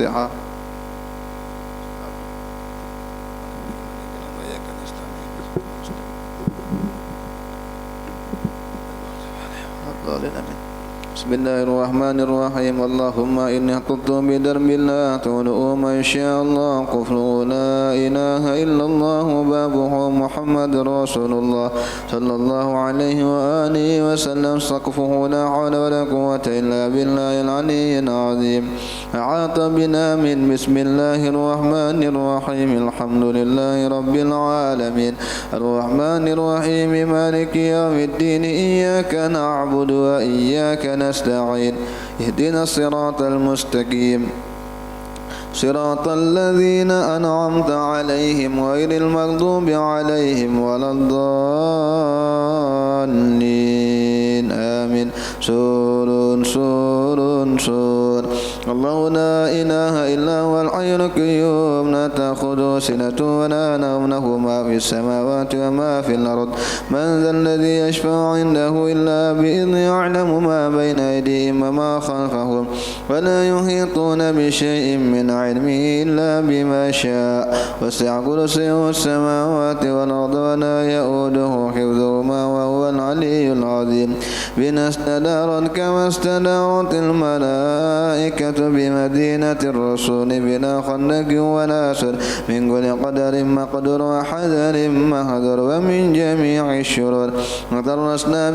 الفاتحة. بسم الله الرحمن الرحيم. اللهم إني احتطت بدرب لا تولؤ ما شاء الله قفله لا إله إلا الله بابه محمد رسول الله صلى الله عليه وآله وسلم سقفه لا حول ولا قوة إلا بالله العلي العظيم. أحاط بنا من بسم الله الرحمن الرحيم. الحمد لله رب العالمين الرحمن الرحيم مالك يوم الدين إياك نعبد وإياك نستعين اهدنا الصراط المستقيم صراط الذين أنعمت عليهم غير المغضوب عليهم ولا الضالين آمين. سور الله لا إله إلا هو الحي القيوم لا تأخذه سنة ولا نوم له ما في السماوات وما في الأرض من ذا الذي يشفع عنده إلا بإذنه يعلم ما بين أيديهم وما خلفهم ولا يحيطون بشيء من علمه إلا بما شاء وسع كرسيه السماوات والأرض ولا يؤوده حفظهما وهو العلي العظيم. بنا استدارت كما استدارت الملائكة بمدينة الرسول بلا خندق ولا سر من كل قدر مقدر وحذر مهدر ومن جميع الشرور نترسنا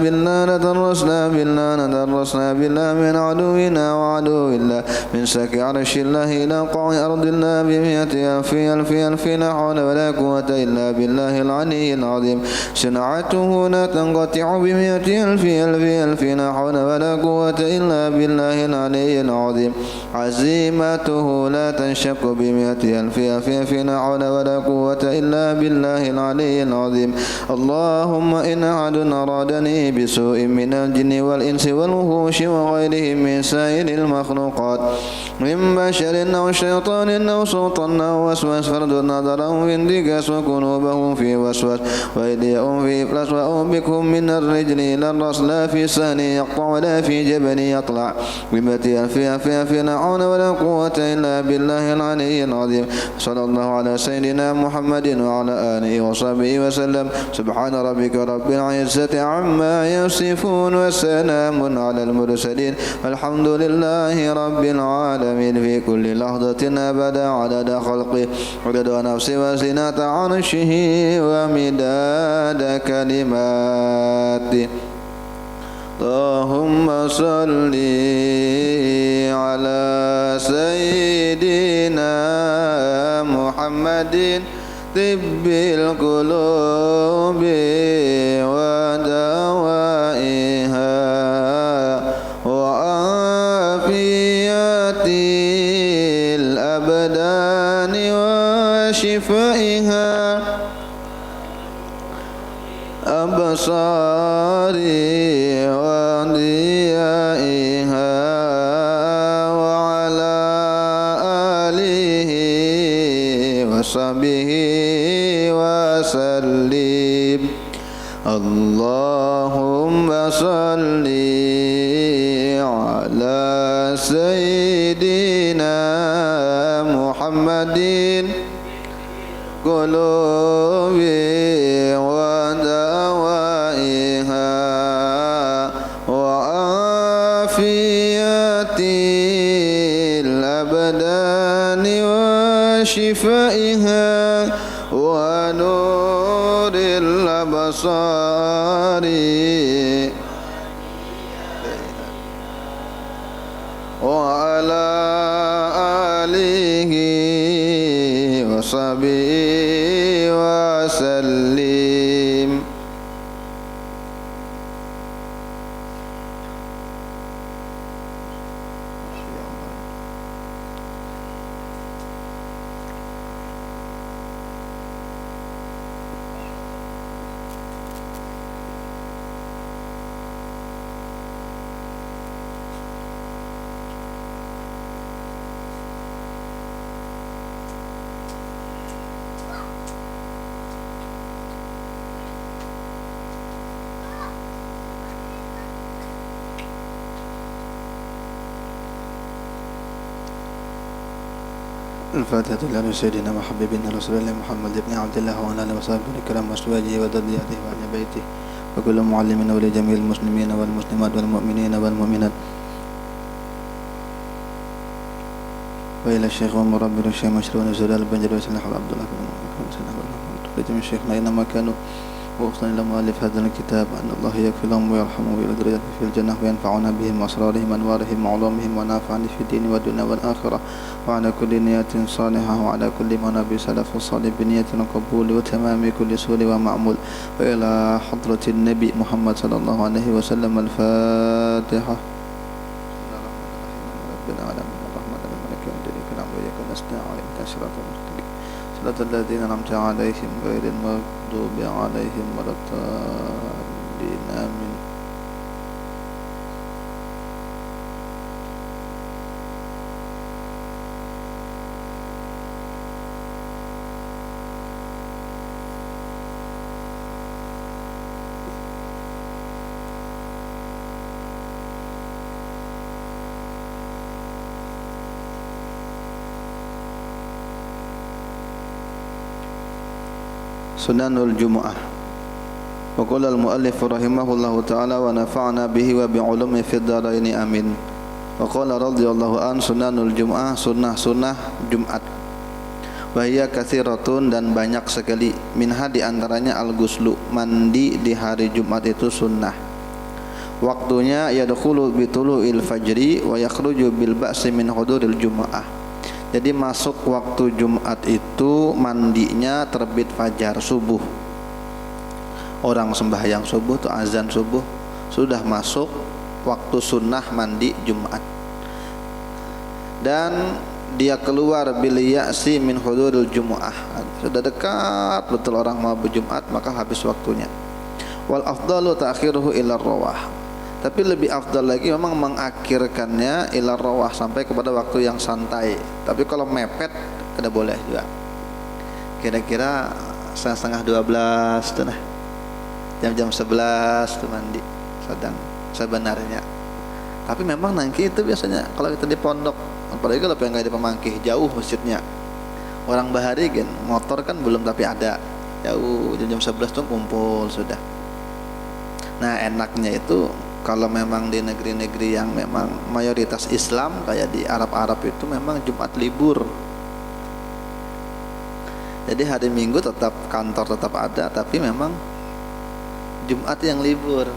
بالله من عدونا وعدو الله من سك عرش الله إلى قاع أرض الله بمئة ألف لا حول ولا قوة إلا بالله العلي العظيم. صنعته لا تنقطع بمئة ألف لا حول ولا قوة إلا بالله العلي العظيم. عزيمته لا تنشق بمئة ألف لا حول ولا قوة إلا بالله العلي العظيم. اللهم إن أحد أرادني بسوء من الجن والإنس والوحوش وغيرهم من سائر المخلوقات من بشر أو شيطان أو سلطان أو وسواس فرد نظرهم في انتكاس وقلوبهم في وسواس وأيديهم في إفلاس وأوبكهم من الرجل إلى الرأس لا في ساني يقطع ولا في جبل يطلع بمتي في لا حول ولا قوة إلا بالله العلي العظيم. صلى الله على سيدنا محمد وعلى آله وصحبه وسلم. سبحان ربك رب العزة عما يصفون وسلام على المرسلين والحمد لله رب العالمين في كل لحظة أبدا عدد خلقه عدد نفسه وزنة عرشه ومداد كلماته. اللهم صل على سيدنا محمد طب القلوب ودوائها وعافية الأبدان وشفائها أبصاري وضيائها وعلى آله وصحبه وسلم. اللهم صل على سيدنا محمد قلوب ودوائها وعافية الأبدان وشفائها ونور الأبصار وعلى آله وصحبه وسلم. الفاتحة لله سيدنا وحبيبنا رسول الله محمد بن عبد الله وعلى آله وصحبه الكرام وأزواجه وذريته وأهل بيته وكل معلم ولجميع المسلمين والمسلمات والمؤمنين والمؤمنات وإلى الشيخ والمربي الشيخ مشروع نزول البنجر وسلح عبد الله بن الشيخنا إنما كانوا وأوصاني لمؤلف هذا الكتاب أن الله يغفر لهم ويرحمهم ويرد في الجنة وينفعنا بهم وأسرارهم وأنوارهم وعلومهم ونافعني في الدين والدنيا والآخرة وعلى كل نية صالحة وعلى كل ما نبي سلف الصالح بنية القبول وتمام كل سؤال ومعمول وإلى حضرة النبي محمد صلى الله عليه وسلم الفاتحة. ربنا العالمين الرحمن الرحيم مالك يوم الدين إياك نعبد وإياك نستعين اهدنا الصراط المستقيم صراط الذين أنعمت عليهم غير المغضوب عليهم ولا الضالين آمين. Sunanul Jumu'ah. Wa qala al-muallif rahimahullahu ta'ala wa nafa'na bihi wa bi'ulumi fid dharain amin. Wa qala radhiyallahu an sunanul Jumu'ah, sunnah-sunnah Jumat. Wa hiya katsiratun dan banyak sekali. Minha di antaranya al-ghuslu, mandi di hari Jumat itu sunnah. Waktunya yadkhulu bi tulu'il fajri wa yakhruju bil ba'si min huduril Jumu'ah. Jadi masuk waktu Jumat itu mandinya terbit fajar subuh. Orang sembahyang subuh tuh azan subuh sudah masuk waktu sunnah mandi Jumat. Dan dia keluar bil ya'si min huduril Jumu'ah. Sudah dekat betul orang mau berjumat maka habis waktunya. Wal afdalu ta'khiruhu ila rawah. Tapi lebih afdal lagi memang mengakhirkannya ila rawah sampai kepada waktu yang santai. Tapi kalau mepet tidak boleh juga. Kira-kira setengah 12 tuh nah. Jam-jam 11 tuh mandi sedang sebenarnya. Tapi memang nangki itu biasanya kalau kita di pondok, apalagi kalau pengen di Pemangkih jauh masjidnya. Orang bahari kan motor kan belum tapi ada. Jauh jam 11 tuh kumpul sudah. Nah, enaknya itu kalau memang di negeri-negeri yang memang mayoritas Islam kayak di Arab-Arab itu memang Jumat libur. Jadi hari Minggu tetap kantor tetap ada, tapi memang Jumat yang libur.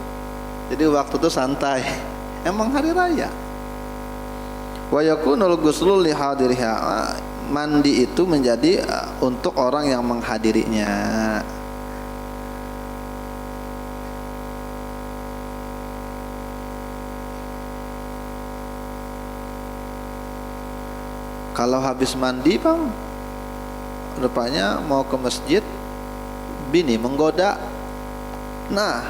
Jadi waktu itu santai. Emang hari raya. Wa yakunul ghuslu li hadiriha. Mandi itu menjadi untuk orang yang menghadirinya. Kalau habis mandi bang, rupanya mau ke masjid, bini menggoda. Nah,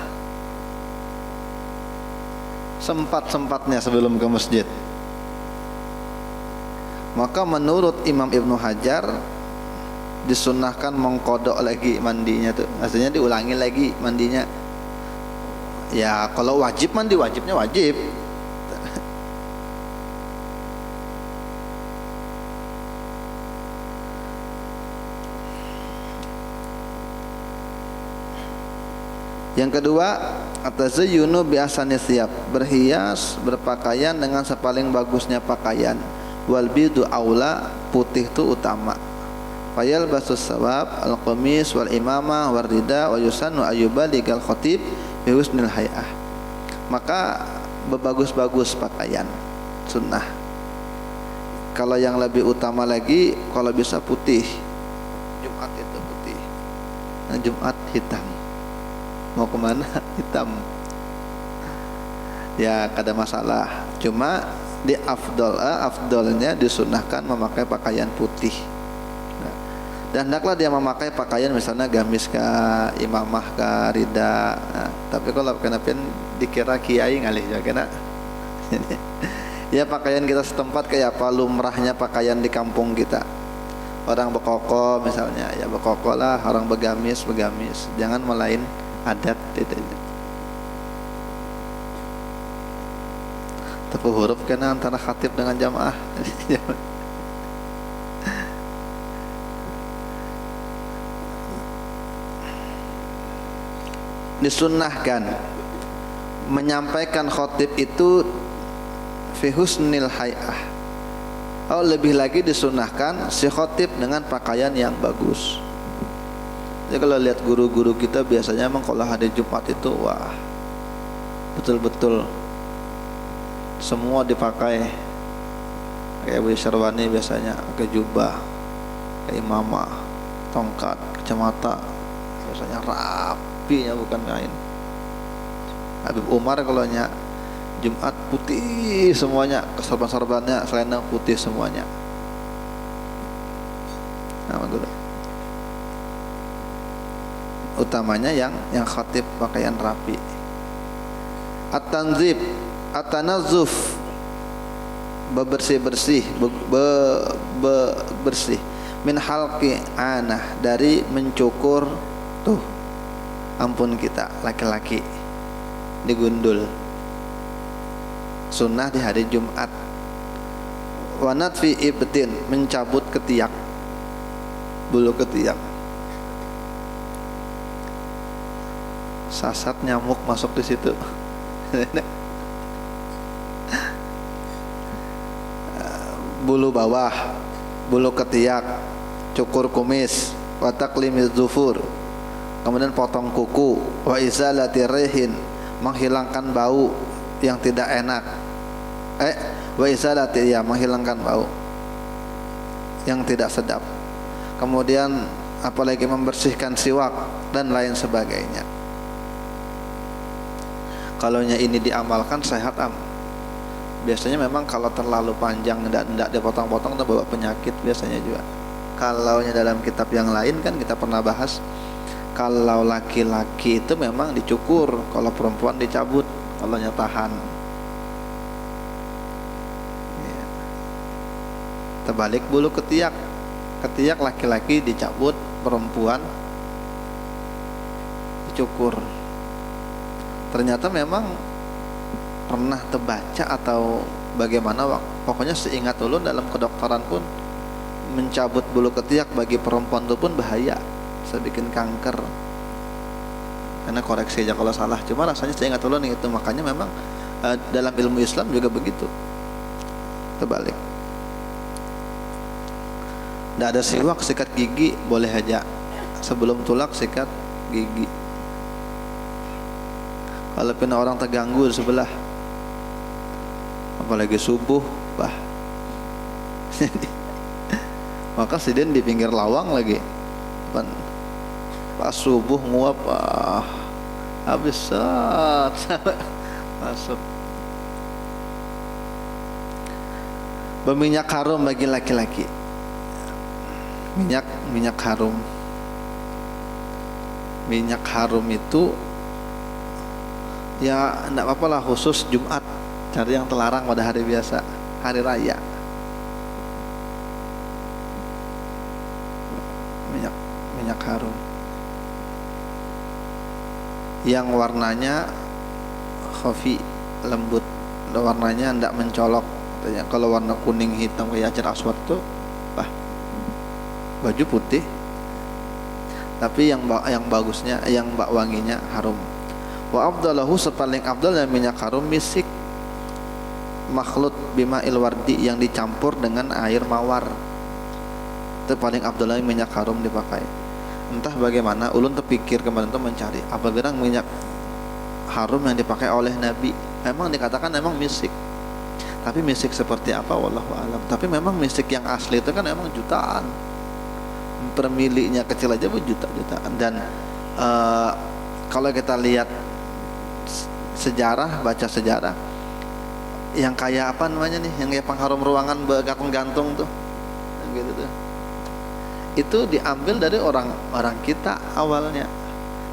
sempat-sempatnya sebelum ke masjid. Maka menurut Imam Ibnu Hajar disunnahkan mengkodok lagi mandinya tuh, artinya diulangi lagi mandinya. Ya kalau wajib mandi wajibnya wajib. Yang kedua, atazayyunu bi ahsani thiyab, berhias, berpakaian dengan sepaling bagusnya pakaian. Wal bidu aula, putih itu utama. Fayal basus sawab al-qamis wal imamah wal rida wa yusannu ayyubaligal khatib bi husnil hay'ah. Maka berbagus-bagus pakaian sunnah. Kalau yang lebih utama lagi kalau bisa putih. Jumat itu putih. Nah, Jumat hitam. Mau kemana? Hitam. Ya kada masalah. Cuma di afdolnya disunahkan memakai pakaian putih. Nah, dan hendaklah dia memakai pakaian misalnya gamis kah, imamah kah, rida. Nah, tapi kalau kenapa dikira kiai ngalih juga kena. Ya pakaian kita setempat kayak apa lumrahnya pakaian di kampung kita. Orang bekoko misalnya, ya bekoko lah. Orang begamis. Jangan melain adat itu. Tepu huruf kena antara khatib dengan jamaah. disunnahkan menyampaikan khotib itu fi husnil hay'ah. Oh, lebih lagi disunnahkan si khotib dengan pakaian yang bagus. Jadi kalau lihat guru-guru kita biasanya memang kalau hari Jumat itu wah betul-betul semua dipakai. Kayak Bu Syarwani biasanya pakai jubah, kayak imamah, tongkat, kacamata, biasanya rapinya bukan main. Habib Umar kalau nya Jumat putih semuanya, kesorban-sorbannya selendang putih semuanya. Nama guru. Utamanya yang khatib pakaian rapi. At-tanzib, at-tanazzuf, bersih-bersih, bersih. Min halqi anah, dari mencukur tuh ampun kita laki-laki digundul. Sunnah di hari Jumat. Wa natfi ibtin, mencabut ketiak, bulu ketiak. Sasat nyamuk masuk di situ. Bulu bawah, bulu ketiak, cukur kumis, wa taqlimiz zufur, kemudian potong kuku, wa izalati rihin, menghilangkan bau yang tidak enak. Wa izalati, ya, menghilangkan bau yang tidak sedap. Kemudian apalagi membersihkan siwak dan lain sebagainya. Kalaunya ini diamalkan sehat biasanya memang kalau terlalu panjang dan tidak dipotong-potong itu bawa penyakit biasanya juga. Kalaunya dalam kitab yang lain kan kita pernah bahas, kalau laki-laki itu memang dicukur, kalau perempuan dicabut, kalau tahan. Ya. Terbalik bulu ketiak, ketiak laki-laki dicabut, perempuan dicukur. Ternyata memang pernah terbaca atau bagaimana, pokoknya seingat dulu dalam kedokteran pun mencabut bulu ketiak bagi perempuan itu pun bahaya, bisa bikin kanker. Karena koreksi aja kalau salah, cuma rasanya seingat dulu nih itu. Makanya memang dalam ilmu Islam juga begitu, terbalik. Tidak ada siwak, sikat gigi boleh aja, sebelum tulak sikat gigi. Kalau pernah orang terganggu di sebelah, apalagi subuh, maka sidin di pinggir lawang lagi, pas subuh nguap, habis masuk. Berminyak harum bagi laki-laki, minyak harum. Minyak harum itu ya enggak apa-apa lah, khusus Jumat, cari yang terlarang pada hari biasa, hari raya. Minyak harum yang warnanya khafi, lembut, warnanya enggak mencolok. Kalau warna kuning hitam kayak Hajar Aswad tuh baju putih, tapi yang bagusnya, yang wanginya harum. Wa afdalahu, sepaling afdal dan minyak harum misik makhlut bima ilwardi, yang dicampur dengan air mawar. Itu paling afdal minyak harum dipakai. Entah bagaimana ulun terpikir kemarin itu mencari apa gerang minyak harum yang dipakai oleh Nabi. Memang dikatakan memang misik, tapi misik seperti apa wallahu alam. Tapi memang misik yang asli itu kan memang jutaan, per milinya kecil aja juta-jutaan. Dan kalau kita lihat sejarah, baca sejarah, yang kayak apa namanya nih, yang kayak pengharum ruangan bergantung-gantung tuh, gitu tuh, itu diambil dari orang kita awalnya.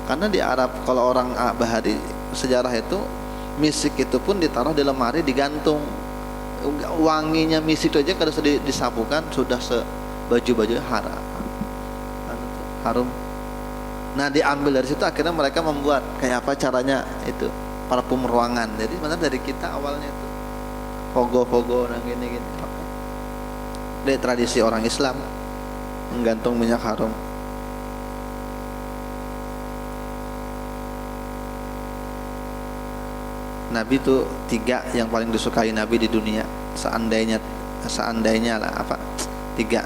Karena di Arab kalau orang bahari sejarah itu, misik itu pun ditaruh di lemari, digantung. Wanginya misik itu aja kalau sudah disapukan sudah sebaju-baju harum. Nah, diambil dari situ akhirnya mereka membuat kayak apa caranya itu, parfum ruangan. Jadi mana dari kita awalnya itu fogo-fogo dan gini-gini. Dari tradisi orang Islam menggantung minyak harum. Nabi itu 3 yang paling disukai Nabi di dunia. Seandainya lah apa? 3,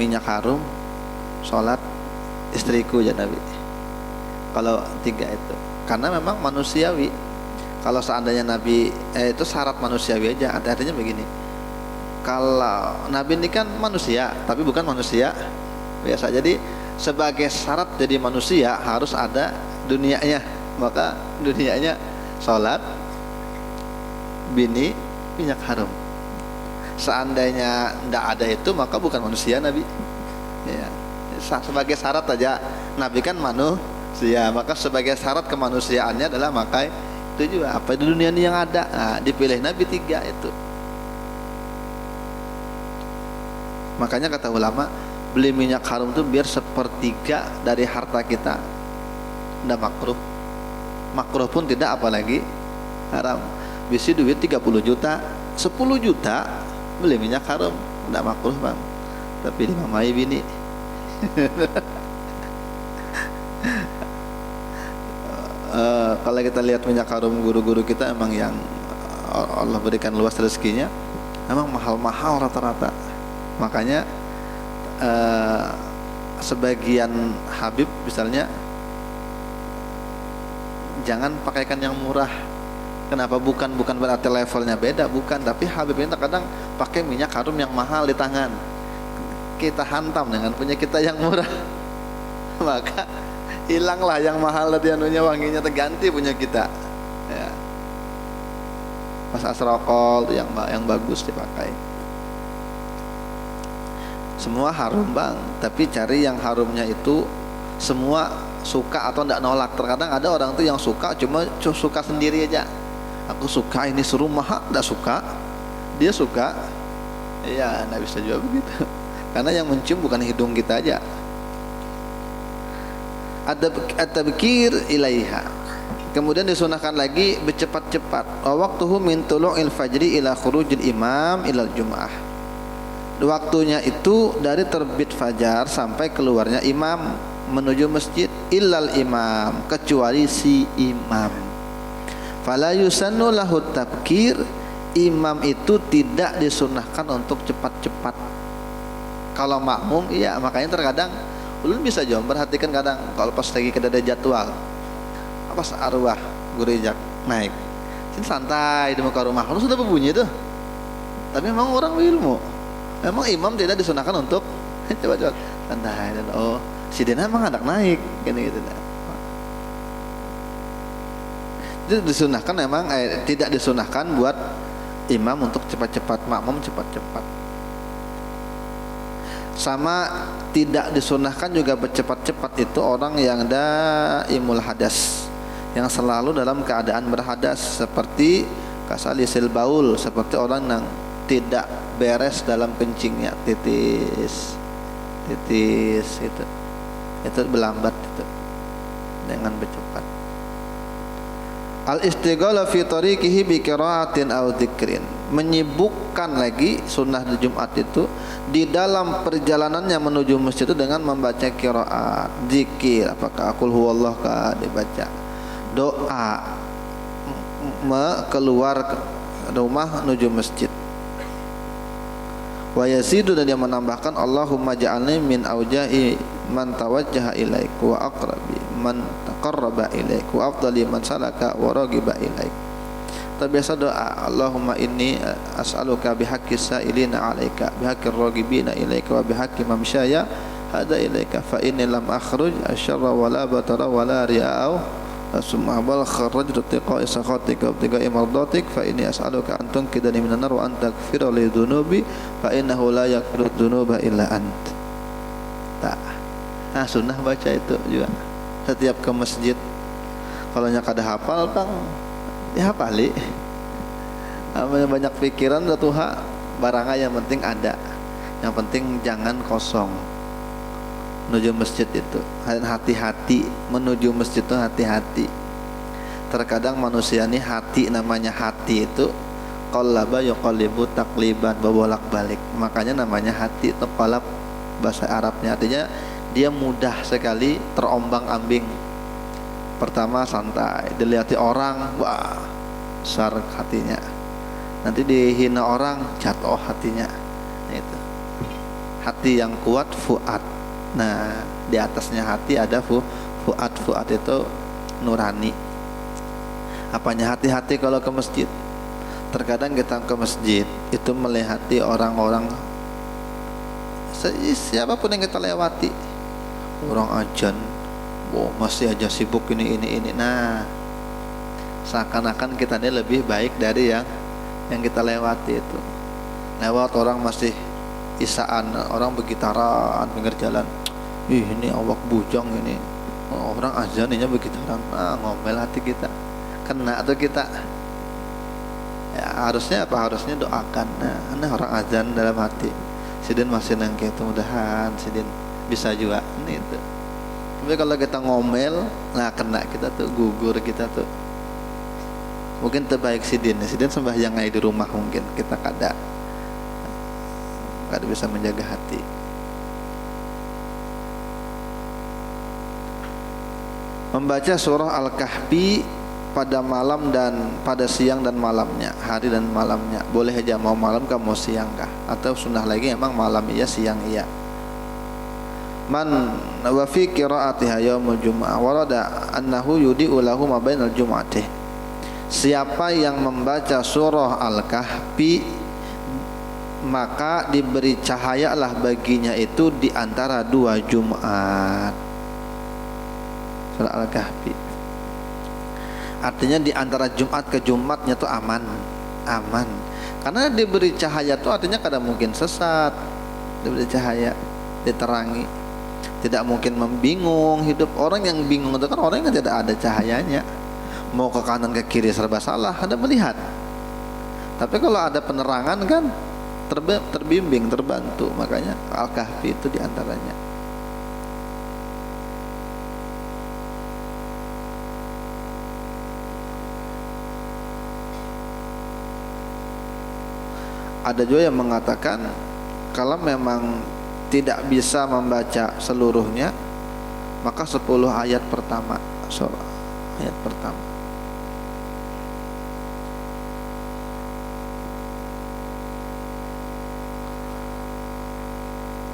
minyak harum, sholat, istriku ya Nabi. Kalau 3 itu, karena memang manusiawi. Kalau seandainya Nabi itu syarat manusiawi aja. Artinya begini, kalau Nabi ini kan manusia, tapi bukan manusia biasa. Jadi sebagai syarat jadi manusia harus ada dunianya. Maka dunianya sholat, bini, minyak harum. Seandainya tidak ada itu, maka bukan manusia Nabi ya. Sebagai syarat aja, Nabi kan manusia, maka sebagai syarat kemanusiaannya adalah makai itu juga apa di dunia ini yang ada. Nah, dipilih Nabi 3 itu. Makanya kata ulama, beli minyak harum itu biar 1/3 dari harta kita. Tidak makruh. Makruh pun tidak, apalagi haram. Bisi duit 30 juta, 10 juta beli minyak harum, tidak makruh bang. Tapi dimamai bini. Kalau kita lihat minyak harum guru-guru kita, emang yang Allah berikan luas rezekinya, emang mahal-mahal rata-rata. Makanya sebagian Habib misalnya, jangan pakaikan yang murah. Kenapa? Bukan berarti levelnya beda, bukan. Tapi Habib ini terkadang pakai minyak harum yang mahal di tangan, kita hantam dengan punya kita yang murah, maka hilanglah yang mahal tadi anunya, wanginya terganti punya kita ya. Mas asrokol yang bagus dipakai. Semua harum bang, tapi cari yang harumnya itu semua suka atau tidak nolak. Terkadang ada orang tuh yang suka, cuma suka sendiri aja. Aku suka ini, suruh mahal tidak suka, dia suka ya, tidak bisa juga begitu. Karena yang mencium bukan hidung kita aja. At-tabkir ilaiha. Kemudian disunahkan lagi bercepat-cepat. Waqtuhu min tulu'il fajri ila khurujil imam ilal jum'ah. Waktunya itu dari terbit fajar sampai keluarnya imam menuju masjid. Illal imam, kecuali si imam. Fala yusannu lahu tabkir. Imam itu tidak disunahkan untuk cepat-cepat. Kalau makmum iya, makanya terkadang ulun bisa juga perhatikan, kadang kalau pas lagi ada jadwal apa arwah guru ijak naik, sini santai di muka rumah, kalau sudah berbunyi tuh. Tapi memang orang ilmu, memang imam tidak disunahkan untuk coba-coba santai. Oh, si Dena memang anak naik, gitu. Itu disunahkan memang, tidak disunahkan buat imam untuk cepat-cepat, makmum cepat-cepat. Sama tidak disunahkan juga bercepat-cepat itu orang yang daimul hadas, yang selalu dalam keadaan berhadas, seperti kasalisil baul, seperti orang yang tidak beres dalam kencingnya, titis itu berlambat itu dengan bercepat. Al-istighala fi tariqihi bi qiraatin aw dzikrin, menyibukkan lagi sunnah di Jumat itu di dalam perjalanannya menuju masjid itu dengan membaca qiraat, zikir, apakah qul huwallah kah dibaca, doa keluar rumah menuju masjid. Wa yazidu, dan dia menambahkan Allahumma ja'alni min auja'i man tawajjaha ilaik wa aqrabi man taqarraba ilaik wa afdali man salaka wa ragiba ilaik. Terbiasa doa, Allahumma inni as'aluka bihaqqi sa'ilina alaika bihaqqir ragibina ilaika wa bihaqqi mamsyaya hada ilaika fa inni lam akhruj asyarra wa la batara wa la ria'au summa bal kharajtu tiqa isaqatika wa tiqa imardatik fa inni as'aluka an tunqidani minan nar wa an taghfira li dhunubi fa innahu la yaghfiru dhunuba illa ant. Nah, sunnah baca itu juga setiap ke masjid. Kalau nya kada hafal bang, dihafali. Banyak pikiran udah tuha, barangnya yang penting ada, yang penting jangan kosong. Menuju masjid itu hati-hati, menuju masjid itu hati-hati. Terkadang manusia ini hati, namanya hati itu qallaba yuqallibu taqliban, berbolak-balik. Makanya namanya hati itu qalab bahasa Arabnya, artinya dia mudah sekali terombang-ambing. Pertama santai, dilihat orang, wah besar hatinya. Nanti dihina orang, jatuh hatinya. Nah, itu hati yang kuat, fuad. Nah, di atasnya hati ada fuad. Fuad itu nurani. Apanya hati-hati kalau ke masjid? Terkadang kita ke masjid itu melihati orang-orang, siapapun yang kita lewati, orang ajan, masih aja sibuk ini. Nah, seakan-akan kita ini lebih baik dari yang kita lewati itu. Lewat orang masih isaan, orang bergitaran pinggir jalan, ini awak bujang ini, orang azan ini bergitaran, ngomel hati kita, kena atau kita. Ya, harusnya apa? Harusnya doakan. Nah, orang azan dalam hati, sidin masih nangke itu, mudahan sidin bisa juga ini itu. Tapi kalau kita ngomel, nah kena kita tuh, gugur kita tuh. Mungkin terbaik sidin sembahyang aja di rumah, mungkin kita kada bisa menjaga hati. Membaca surah Al-Kahfi pada malam dan pada siang dan malamnya, hari dan malamnya. Boleh aja, mau malam kah mau siang kah, atau sunnah lagi emang malam iya siang iya. Man wa fi qiraatiha yaumul jumu'ah warada annahu yudi'u lahu ma bainal jumu'atih. Siapa yang membaca surah Al-Kahfi, maka diberi cahayalah baginya itu di antara 2 Jumat. Surah Al-Kahfi artinya di antara Jumat ke Jumatnya tuh aman. Karena diberi cahaya tuh artinya kadang mungkin sesat. Diberi cahaya, diterangi, tidak mungkin membingung hidup. Orang yang bingung itu kan orang yang tidak ada cahayanya, mau ke kanan ke kiri serba salah, Anda melihat. Tapi kalau ada penerangan kan terbimbing, terbantu. Makanya Al-Kahfi itu diantaranya. Ada juga yang mengatakan kalau memang tidak bisa membaca seluruhnya, maka 10 ayat pertama, surah ayat pertama.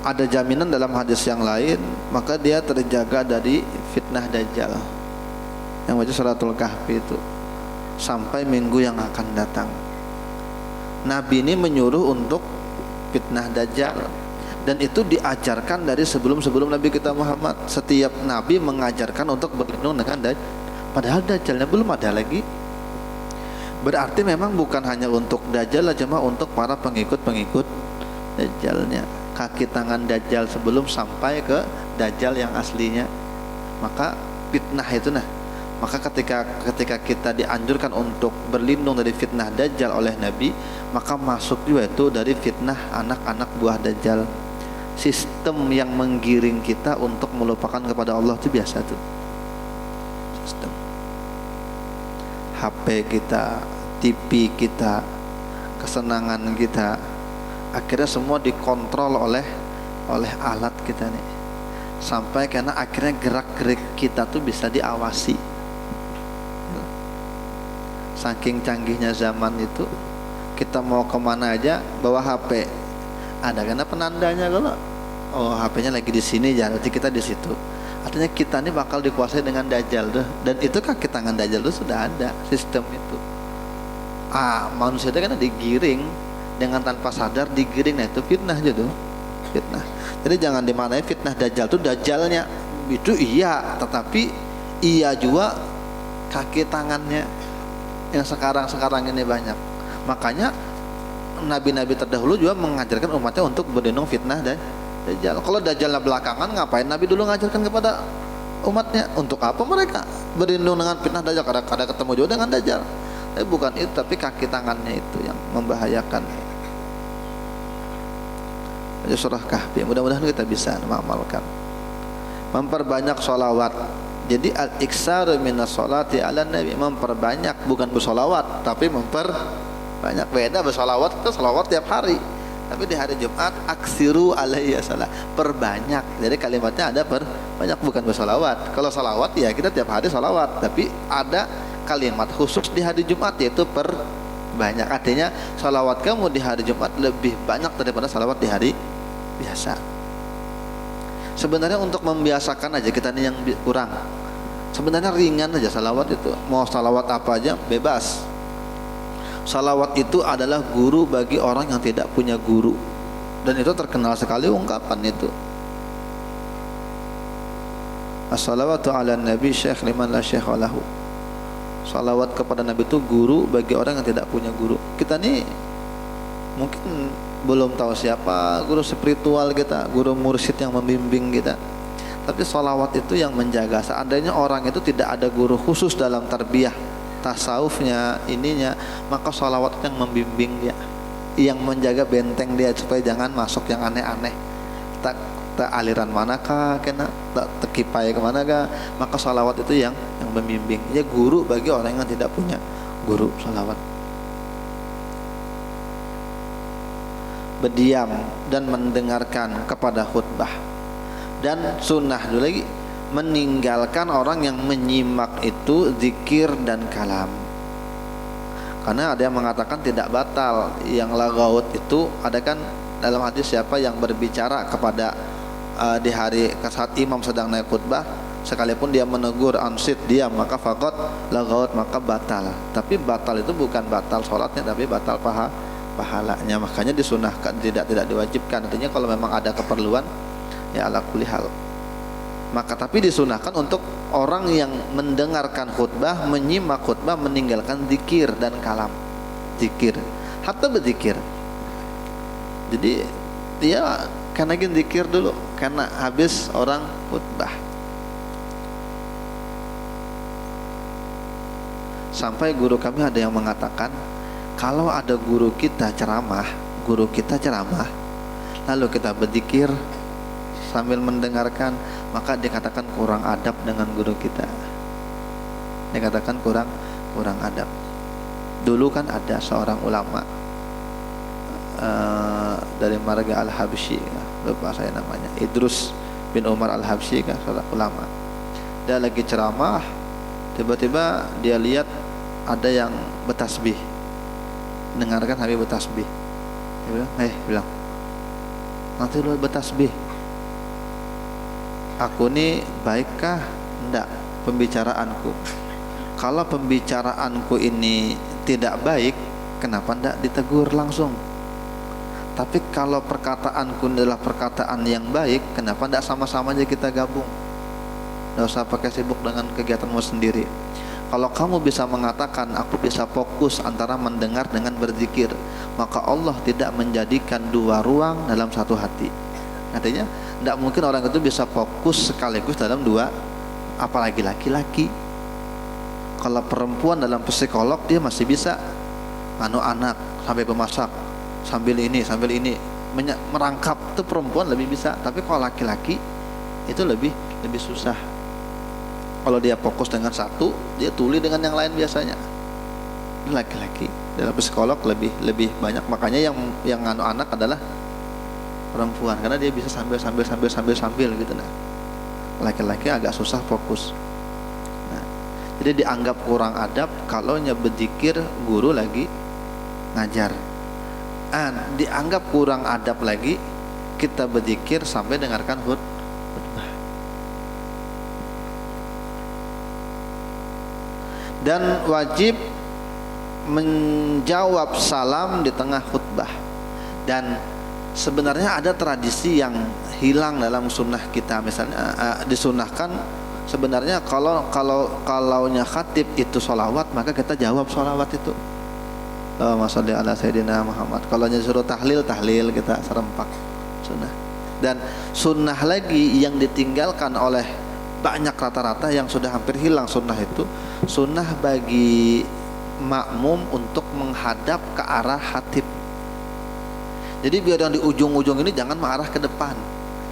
Ada jaminan dalam hadis yang lain, maka dia terjaga dari fitnah Dajjal. Yang baca suratul Kahfi itu sampai minggu yang akan datang. Nabi ini menyuruh untuk fitnah Dajjal, dan itu diajarkan dari sebelum Nabi kita Muhammad. Setiap Nabi mengajarkan untuk berlindung dengan Dajjal, padahal Dajjalnya belum ada lagi. Berarti memang bukan hanya untuk Dajjal, cuma untuk para pengikut Dajjalnya, kaki tangan Dajjal sebelum sampai ke Dajjal yang aslinya. Maka fitnah itu maka ketika kita dianjurkan untuk berlindung dari fitnah Dajjal oleh Nabi, maka masuk juga itu dari fitnah anak-anak buah Dajjal. Sistem yang menggiring kita untuk melupakan kepada Allah itu biasa tuh. Sistem HP kita, TV kita, kesenangan kita, akhirnya semua dikontrol oleh alat kita nih. Sampai karena akhirnya gerak-gerik kita tuh bisa diawasi. Saking canggihnya zaman itu, kita mau kemana aja bawa HP. Ada karena penandanya, kalau HP-nya lagi di sini, berarti kita di situ. Artinya kita ini bakal dikuasai dengan Dajjal tuh. Dan itu kaki tangan Dajjal itu sudah ada sistem itu. Manusia itu kan digiring dengan tanpa sadar, digiring. Nah itu fitnah aja tuh, fitnah. Jadi jangan dimaknai fitnah Dajjal tuh Dajjalnya itu iya, tetapi iya juga kaki tangannya yang sekarang ini banyak. Makanya nabi-nabi terdahulu juga mengajarkan umatnya untuk berlindung fitnah dan Dajjal. Kalau Dajjalnya belakangan, ngapain Nabi dulu mengajarkan kepada umatnya? Untuk apa mereka berlindung dengan fitnah Dajjal? Kadang-kadang ketemu juga dengan Dajjal. Tapi bukan itu, tapi kaki tangannya itu yang membahayakan. Surah Kahfi, mudah-mudahan kita bisa mengamalkan. Memperbanyak sholawat. Jadi al-iksar minas sholati ala nabi, memperbanyak, bukan bersolawat tapi memperbanyak. Beda bersolawat, itu solawat tiap hari, tapi di hari Jumat aksiru alaihi salat, perbanyak. Jadi kalimatnya ada perbanyak, bukan bersolawat. Kalau solawat ya kita tiap hari solawat, tapi ada kalimat khusus di hari Jumat, yaitu perbanyak. Artinya salawat kamu di hari Jumat lebih banyak daripada salawat di hari biasa. Sebenarnya untuk membiasakan aja kita nih yang kurang. Sebenarnya ringan aja salawat itu. Mau salawat apa aja bebas. Salawat itu adalah guru bagi orang yang tidak punya guru. Dan itu terkenal sekali ungkapan itu. As-salawatu ala nabi syekh liman la syekha lahu. Salawat kepada Nabi itu guru bagi orang yang tidak punya guru. Kita nih mungkin belum tahu siapa guru spiritual kita, guru mursyid yang membimbing kita. Tapi salawat itu yang menjaga. Seandainya orang itu tidak ada guru khusus dalam tarbiyah tasawufnya ininya, maka salawat yang membimbing dia, yang menjaga benteng dia supaya jangan masuk yang aneh-aneh. Tak aliran manakah kena, tak terkipai kemana kah, maka salawat itu yang membimbing. Ya guru bagi orang yang tidak punya guru, salawat. Berdiam dan mendengarkan kepada khutbah. Dan sunnah dulu lagi, meninggalkan orang yang menyimak itu zikir dan kalam. Karena ada yang mengatakan tidak batal. Yang lagaut itu ada kan dalam hadis, siapa yang berbicara kepada di hari saat imam sedang naik khutbah, sekalipun dia menegur ansit dia, maka faqat lagaut, maka batal. Tapi batal itu bukan batal sholatnya, tapi batal pahalanya. Makanya disunahkan, tidak diwajibkan. Artinya kalau memang ada keperluan ya ala kulli hal. Maka tapi disunahkan untuk orang yang mendengarkan khutbah, menyimak khutbah, meninggalkan zikir dan kalam. Zikir, hatta berzikir. Jadi dia karena zikir dulu, karena habis orang khutbah. Sampai guru kami ada yang mengatakan, kalau ada guru kita ceramah, lalu kita berzikir sambil mendengarkan, maka dikatakan kurang adab dengan guru kita. Dikatakan kurang adab. Dulu kan ada seorang ulama dari marga Al-Habsyi, lupa saya namanya, Idrus bin Umar Al-Habsyi kan, seorang ulama. Dia lagi ceramah, tiba-tiba dia lihat ada yang bertasbih, dengarkan Habib bertasbih. Dia bilang, nanti lu bertasbih, aku nih baikkah? Enggak pembicaraanku. Kalau pembicaraanku ini tidak baik, kenapa enggak ditegur langsung? Tapi kalau perkataanku adalah perkataan yang baik, kenapa enggak sama-sama aja kita gabung? Enggak usah pakai sibuk dengan kegiatanmu sendiri. Kalau kamu bisa mengatakan aku bisa fokus antara mendengar dengan berzikir, maka Allah tidak menjadikan dua ruang dalam satu hati. Artinya tidak mungkin orang itu bisa fokus sekaligus dalam dua, apalagi laki-laki. Kalau perempuan dalam psikolog dia masih bisa anak sampai pemasak, sambil ini merangkap, itu perempuan lebih bisa. Tapi kalau laki-laki itu lebih susah. Kalau dia fokus dengan satu, dia tuli dengan yang lain biasanya. Laki-laki dalam psikolog lebih banyak, makanya yang anak adalah perempuan, karena dia bisa sambil gitu. Nah, laki-laki agak susah fokus. Nah, jadi dianggap kurang adab kalau berzikir guru lagi ngajar. Dianggap kurang adab lagi kita berzikir sampai dengarkan khutbah. Dan wajib menjawab salam di tengah khutbah. Dan sebenarnya ada tradisi yang hilang dalam sunnah kita. Misalnya disunahkan sebenarnya kalaunya khatib itu sholawat, maka kita jawab sholawat itu. Allahumma sholli ala sayyidina Muhammad. Kalau disuruh tahlil kita serempak, sunnah. Dan sunnah lagi yang ditinggalkan oleh banyak, rata-rata yang sudah hampir hilang sunnah itu, sunnah bagi makmum untuk menghadap ke arah khatib. Jadi biar yang di ujung-ujung ini jangan mengarah ke depan.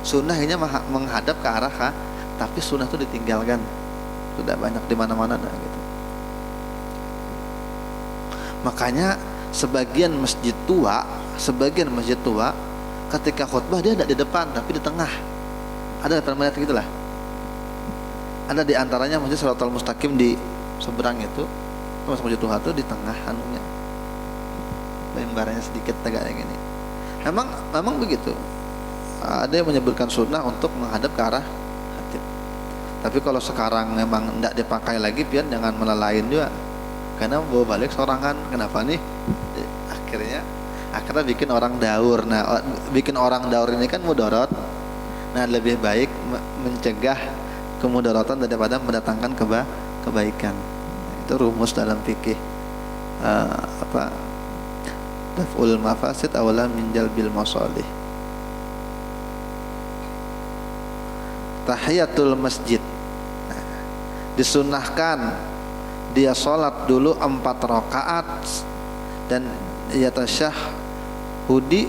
Sunnahnya menghadap ke arah tapi sunnah itu ditinggalkan. Sudah banyak di mana-mana gitu. Makanya sebagian masjid tua ketika khutbah dia tidak di depan tapi di tengah. Ada pernah melihat gitulah. Ada di antaranya Masjid Shiratal Mustaqim di seberang itu, masuk masjid duha tuh di tengah anunya, mimbarnya sedikit tegaknya gini. Memang begitu. Ada yang menyebutkan sunnah untuk menghadap ke arah khatib. Tapi kalau sekarang memang tidak dipakai lagi, biar jangan melelain juga. Karena bawa balik sorangan, kenapa nih? Akhirnya bikin orang daur. Nah, bikin orang daur ini kan mudarat. Nah, lebih baik mencegah kemudaratan daripada mendatangkan kebaikan. Itu rumus dalam fikih daf'ul mafasid awla min jalbil masalih. Tahiyatul masjid, disunahkan dia sholat dulu 4 rakaat dan yatasyahudin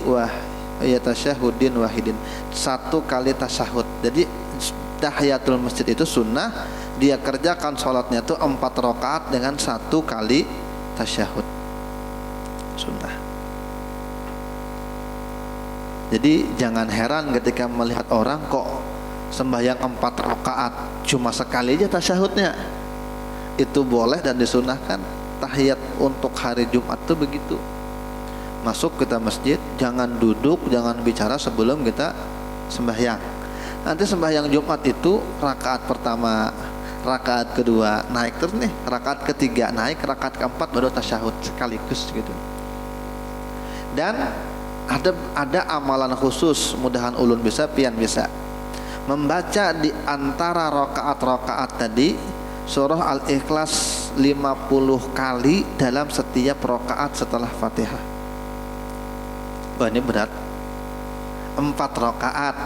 wahidin, 1 kali tasyahud. Jadi tahiyatul masjid itu sunnah, dia kerjakan sholatnya itu 4 rakaat dengan 1 kali tasyahud, sunnah. Jadi jangan heran ketika melihat orang kok sembahyang 4 rakaat cuma sekali aja tasyahudnya. Itu boleh dan disunahkan. Tahiyat untuk hari Jumat itu begitu. Masuk kita masjid, jangan duduk, jangan bicara sebelum kita sembahyang. Nanti sembahyang Jumat itu rakaat pertama, rakaat kedua naik terus nih, rakaat ketiga naik, rakaat keempat baru tasyahud sekaligus gitu. Dan ada amalan khusus, mudahan ulun bisa, pian bisa membaca di antara rakaat-rakaat tadi surah Al-Ikhlas 50 kali dalam setiap rakaat setelah Fatihah. Wah, ini berat. 4 rakaat,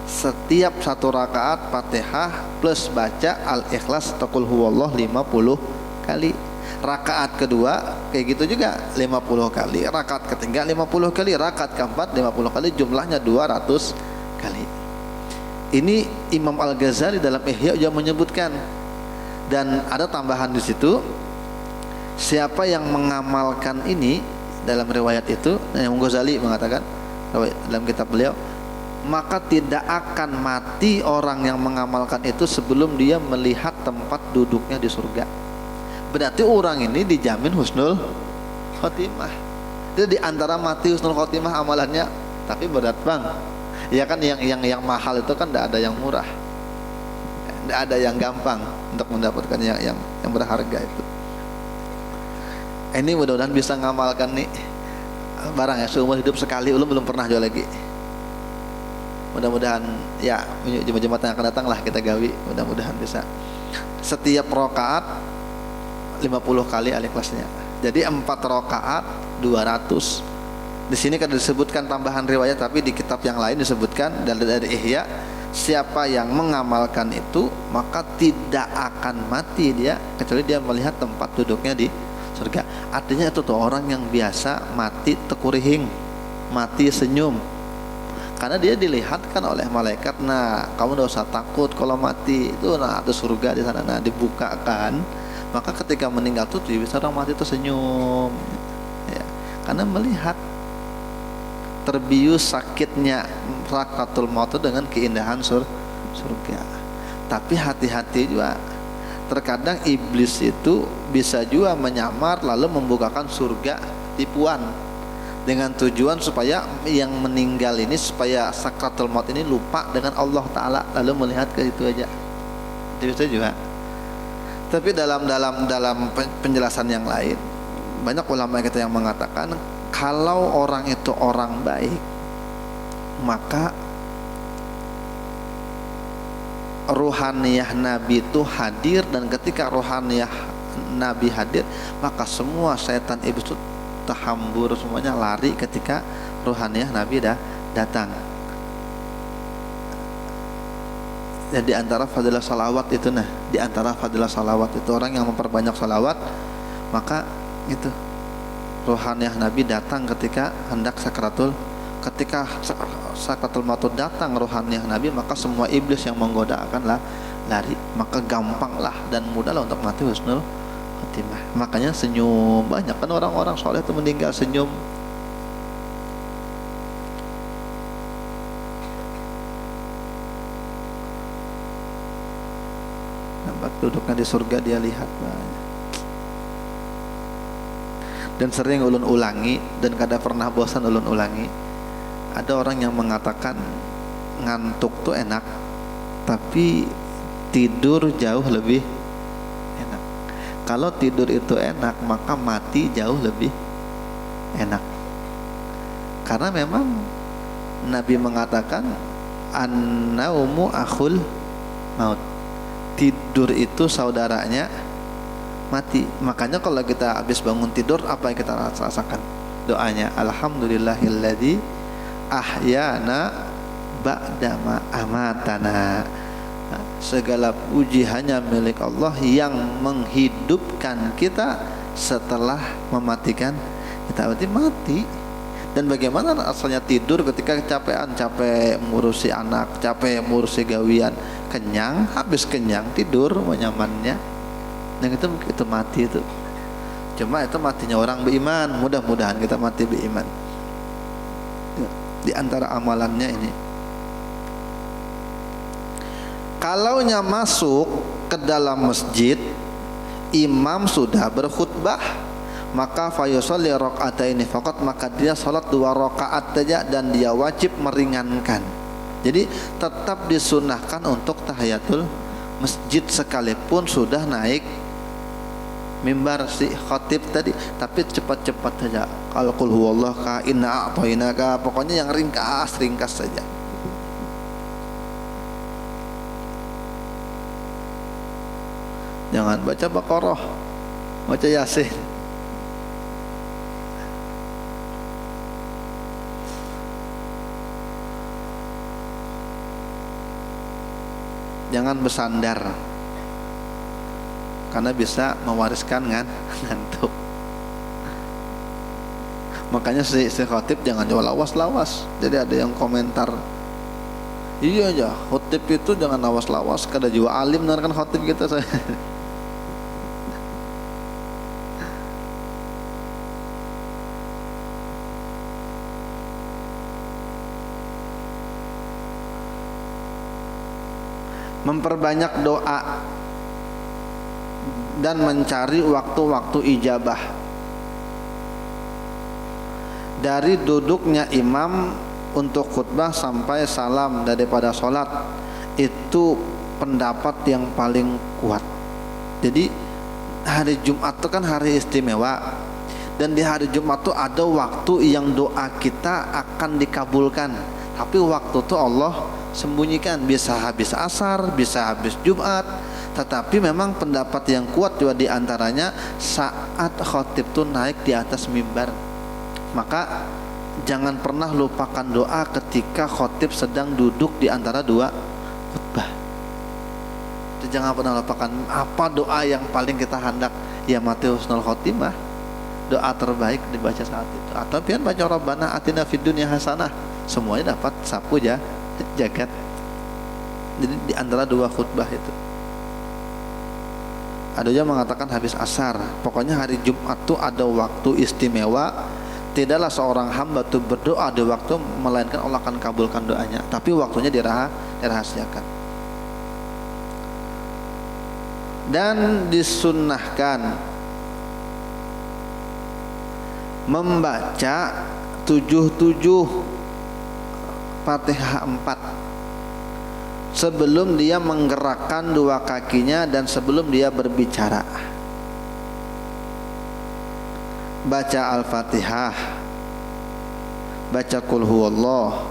setiap 1 rakaat Fatihah plus baca Al-Ikhlas atau Qul Huwallah 50 kali. Rakaat kedua kayak gitu juga 50 kali, rakaat ketiga 50 kali, rakaat keempat 50 kali, jumlahnya 200 kali. Ini Imam Al-Ghazali dalam Ihya juga menyebutkan, dan ada tambahan di situ, siapa yang mengamalkan ini dalam riwayat itu, Imam Ghazali mengatakan dalam kitab beliau, maka tidak akan mati orang yang mengamalkan itu sebelum dia melihat tempat duduknya di surga. Berarti orang ini dijamin husnul khotimah. Itu di antara mati husnul khotimah amalannya, tapi berat bang. Ya kan, yang mahal itu kan tidak ada yang murah, tidak ada yang gampang untuk mendapatkan yang berharga itu. Ini mudah-mudahan bisa ngamalkan nih barang ya, seumur hidup sekali, belum pernah jual lagi. Mudah-mudahan ya Jumat yang akan datang lah kita gawi, mudah-mudahan bisa. Setiap rakaat 50 kali Al-Ikhlasnya. Jadi 4 rakaat 200. Di sini kan disebutkan tambahan riwayat, tapi di kitab yang lain disebutkan dari Ihya, siapa yang mengamalkan itu maka tidak akan mati dia kecuali dia melihat tempat duduknya di surga. Artinya itu tuh orang yang biasa mati tekurihing, mati senyum, karena dia dilihatkan oleh malaikat. Nah, kamu tidak usah takut kalau mati itu, nah ada surga di sana, nah dibukakan. Maka ketika meninggal tuh bisa orang mati itu senyum ya, karena melihat terbius sakitnya sakaratul maut dengan keindahan surga. Tapi hati-hati juga, terkadang iblis itu bisa juga menyamar lalu membukakan surga tipuan dengan tujuan supaya yang meninggal ini, supaya sakaratul maut ini lupa dengan Allah Ta'ala lalu melihat ke itu aja. Itu bisa juga. Tapi dalam penjelasan yang lain, banyak ulama kita yang mengatakan kalau orang itu orang baik, maka ruhaniyah Nabi itu hadir, dan ketika ruhaniyah Nabi hadir, maka semua setan iblis itu terhambur, semuanya lari ketika ruhaniyah Nabi dah datang. Dan di antara fadilah salawat itu, nah di antara fadilah salawat itu orang yang memperbanyak salawat, maka itu ruhaniyah Nabi datang ketika hendak sakaratul maut datang ruhaniyah Nabi, maka semua iblis yang menggoda akan lari, maka gampanglah dan mudahlah untuk mati husnul khotimah. Makanya senyum, banyak kan orang-orang soleh itu meninggal senyum. Nampak duduknya di surga, dia lihat banyak. dan sering ulun ulangi dan kada pernah bosan ulun ulangi. Ada orang yang mengatakan ngantuk tuh enak, tapi tidur jauh lebih enak. Kalau tidur itu enak, maka mati jauh lebih enak. Karena memang Nabi mengatakan an-naumu akhul maut. Tidur itu saudaranya mati. Makanya kalau kita habis bangun tidur, apa yang kita rasakan? Doanya alhamdulillahilladzi ahyana ba'dama amatana. Segala puji hanya milik Allah yang menghidupkan kita setelah mematikan kita. Berarti mati. Dan bagaimana asalnya tidur ketika kecapean, capek ngurusi anak, capek ngurusi gawian, kenyang, habis kenyang tidur nyamannya. Yang itu mati itu. Cuma itu matinya orang beriman. Mudah-mudahan kita mati beriman. Di antara amalannya ini. Kalaunya masuk ke dalam masjid, imam sudah berkhutbah, maka fayusalli rakaataini faqat, maka dia salat 2 rakaat saja dan dia wajib meringankan. Jadi tetap disunahkan untuk tahiyatul masjid sekalipun sudah naik mimbar si khatib tadi, tapi cepat-cepat saja. Kalau qul huwallahu ka inna a'tainaka, pokoknya yang ringkas saja. Jangan baca Baqarah, baca Yasin. Jangan bersandar, karena bisa mewariskan ngantuk. Makanya si khatib jangan jual lawas-lawas. Jadi ada yang komentar, iya aja khatib itu jangan lawas-lawas, kada jiwa alim kan khatib kita saya. Memperbanyak doa dan mencari waktu-waktu ijabah. Dari duduknya imam untuk khutbah sampai salam daripada sholat, itu pendapat yang paling kuat. Jadi hari Jumat itu kan hari istimewa, dan di hari Jumat itu ada waktu yang doa kita akan dikabulkan. Tapi waktu itu Allah sembunyikan, bisa habis asar, bisa habis Jumat. Tetapi memang pendapat yang kuat juga diantaranya saat khatib itu naik di atas mimbar. Maka jangan pernah lupakan doa ketika khatib sedang duduk di antara 2 khutbah. Jangan pernah lupakan apa doa yang paling kita hendak, ya mati husnul khotimah, doa terbaik dibaca saat itu. Atau pian baca Rabbana atina fid dunya hasanah, semuanya dapat sapu ya jagat. Jadi di antara 2 khutbah itu. Ada yang mengatakan habis asar. Pokoknya hari Jumat itu ada waktu istimewa. Tidaklah seorang hamba itu berdoa di waktu melainkan Allah akan kabulkan doanya. Tapi waktunya dirahasiakan. Dan disunnahkan membaca 77 Fatihah 4 sebelum dia menggerakkan 2 kakinya dan sebelum dia berbicara. Baca Al-Fatihah, baca Qul Huwallah,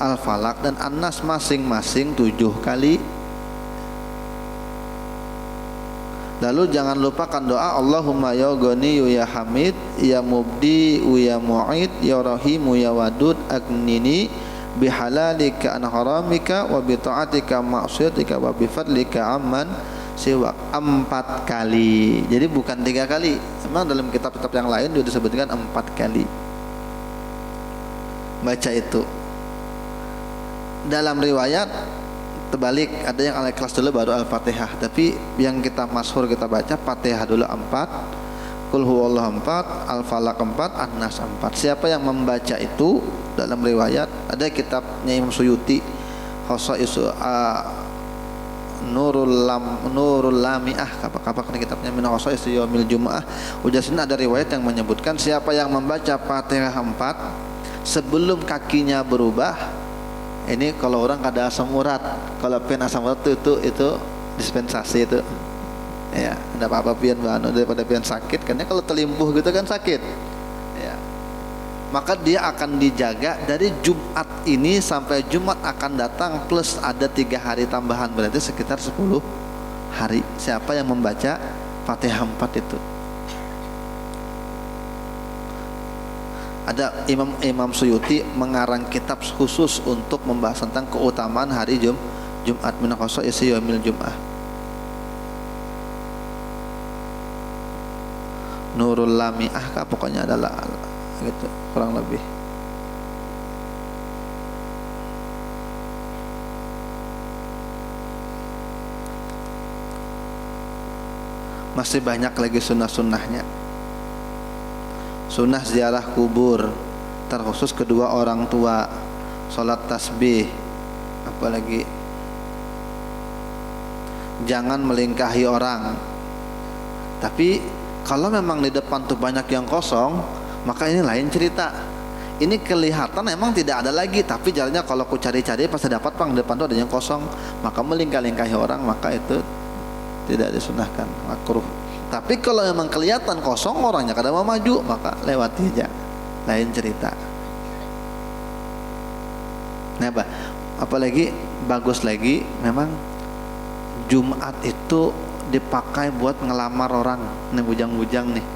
Al-Falaq dan An-Nas masing-masing 7 kali. Lalu jangan lupakan doa Allahumma ya Ghani ya Hamid ya Mubdi ya Mu'id ya Rahim ya Wadud agnini bihalalika an haramika wa bi ta'atika ma'siyatika wa bi fadlika amman siwak. 4 kali. Jadi bukan 3 kali. Memang dalam kitab-kitab yang lain sudah disebutkan 4 kali. Baca itu. Dalam riwayat terbalik, ada yang al-ikhlas dulu baru Al-Fatihah. Tapi yang kita masyhur kita baca Fatihah dulu 4, Qul huwallahu 4, Al-Falaq 4, An-Nas 4. Siapa yang membaca itu dalam riwayat, ada kitabnya Imam Suyuti Khosaisu Nurul Lamiah kapak ini kitabnya min khosais yaumil Jumu'ah. Ujasin ada riwayat yang menyebutkan siapa yang membaca Fatihah 4 sebelum kakinya berubah. Ini kalau orang kada asam urat, kalau pian asam urat itu dispensasi itu. Ya, ada apa-apa pian banu daripada pian sakit, karena kalau telimpuh gitu kan sakit. Ya. Maka dia akan dijaga dari Jumat ini sampai Jumat akan datang plus ada 3 hari tambahan, berarti sekitar 10 hari. Siapa yang membaca Fatihah 4 itu? Ada Imam Suyuti mengarang kitab khusus untuk membahas tentang keutamaan hari Jumat min khosais yaumil Jum'ah. Nurul Lamiah pokoknya adalah gitu kurang lebih. Masih banyak lagi sunnah-sunnahnya. Sunnah ziarah kubur, terkhusus kedua orang tua, sholat tasbih, apalagi jangan melingkahi orang. Tapi kalau memang di depan tuh banyak yang kosong, maka ini lain cerita. Ini kelihatan memang tidak ada lagi, tapi jalannya kalau aku cari-cari pasti dapat pang depan tuh ada yang kosong, maka melingkah-lingkahi orang, maka itu tidak disunahkan, makruh. Tapi kalau memang kelihatan kosong orangnya kada mau maju, maka lewati aja, lain cerita. Nah, apalagi bagus lagi memang Jumat itu dipakai buat ngelamar orang. Nih bujang-bujang nih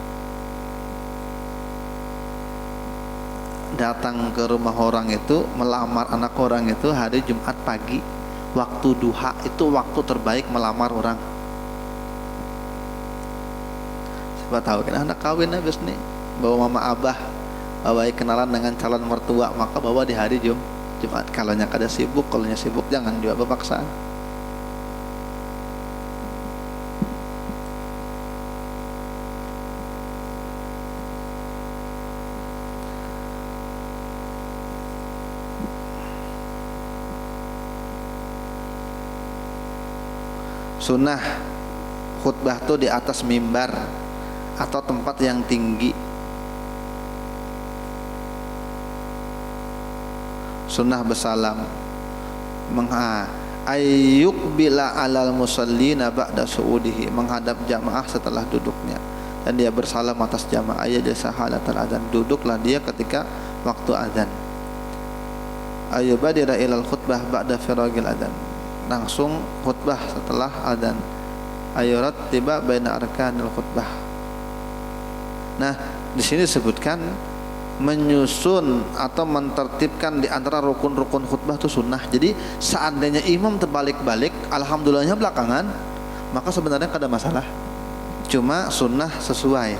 datang ke rumah orang itu, melamar anak orang itu hari Jumat pagi, waktu duha itu waktu terbaik melamar orang. Siapa tahu kan anak kawin habis nih, bawa mama abah, bawa kenalan dengan calon mertua, maka bawa di hari Jumat. Kalau nya kada sibuk, kalau nya sibuk jangan juga berpaksaan. Sunnah khutbah tuh di atas mimbar atau tempat yang tinggi. Sunnah bersalam ayyuk bila alal musallina ba'da su'udihi, menghadap jamaah setelah duduknya, dan dia bersalam atas jamaah ya jasa halatal adzan, duduklah dia ketika waktu azan. Ayyubadira ilal khutbah ba'da firagil adzan, langsung khutbah setelah adzan. Ayurat tiba baina arkanil khutbah. Nah, di sini disebutkan menyusun atau mentertibkan di antara rukun-rukun khutbah itu sunnah. Jadi seandainya imam terbalik-balik, alhamdulillahnya belakangan, maka sebenarnya kada masalah. Cuma sunnah sesuai.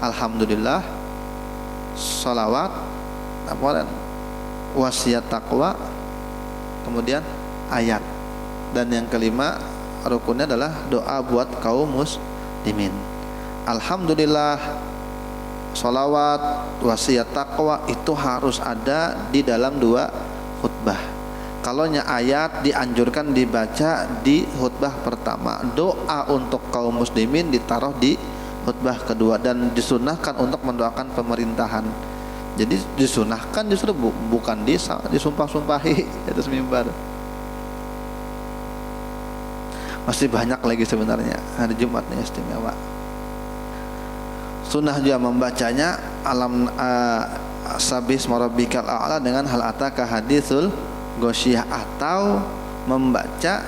Alhamdulillah, salawat, wasiat taqwa, kemudian ayat. Dan yang kelima rukunnya adalah doa buat kaum muslimin. Alhamdulillah, sholawat, wasiat taqwa itu harus ada di dalam 2 khutbah. Kalau nya ayat dianjurkan dibaca di khutbah pertama, doa untuk kaum muslimin ditaruh di khutbah kedua, dan disunahkan untuk mendoakan pemerintahan. Jadi disunahkan justru bukan disumpah-sumpahi atas mimbar. Masih banyak lagi sebenarnya hari Jumatnya istimewa. Sunnah juga membacanya alam sabih rabbikal a'la dengan hal ataka haditsul ghasyiyah, atau membaca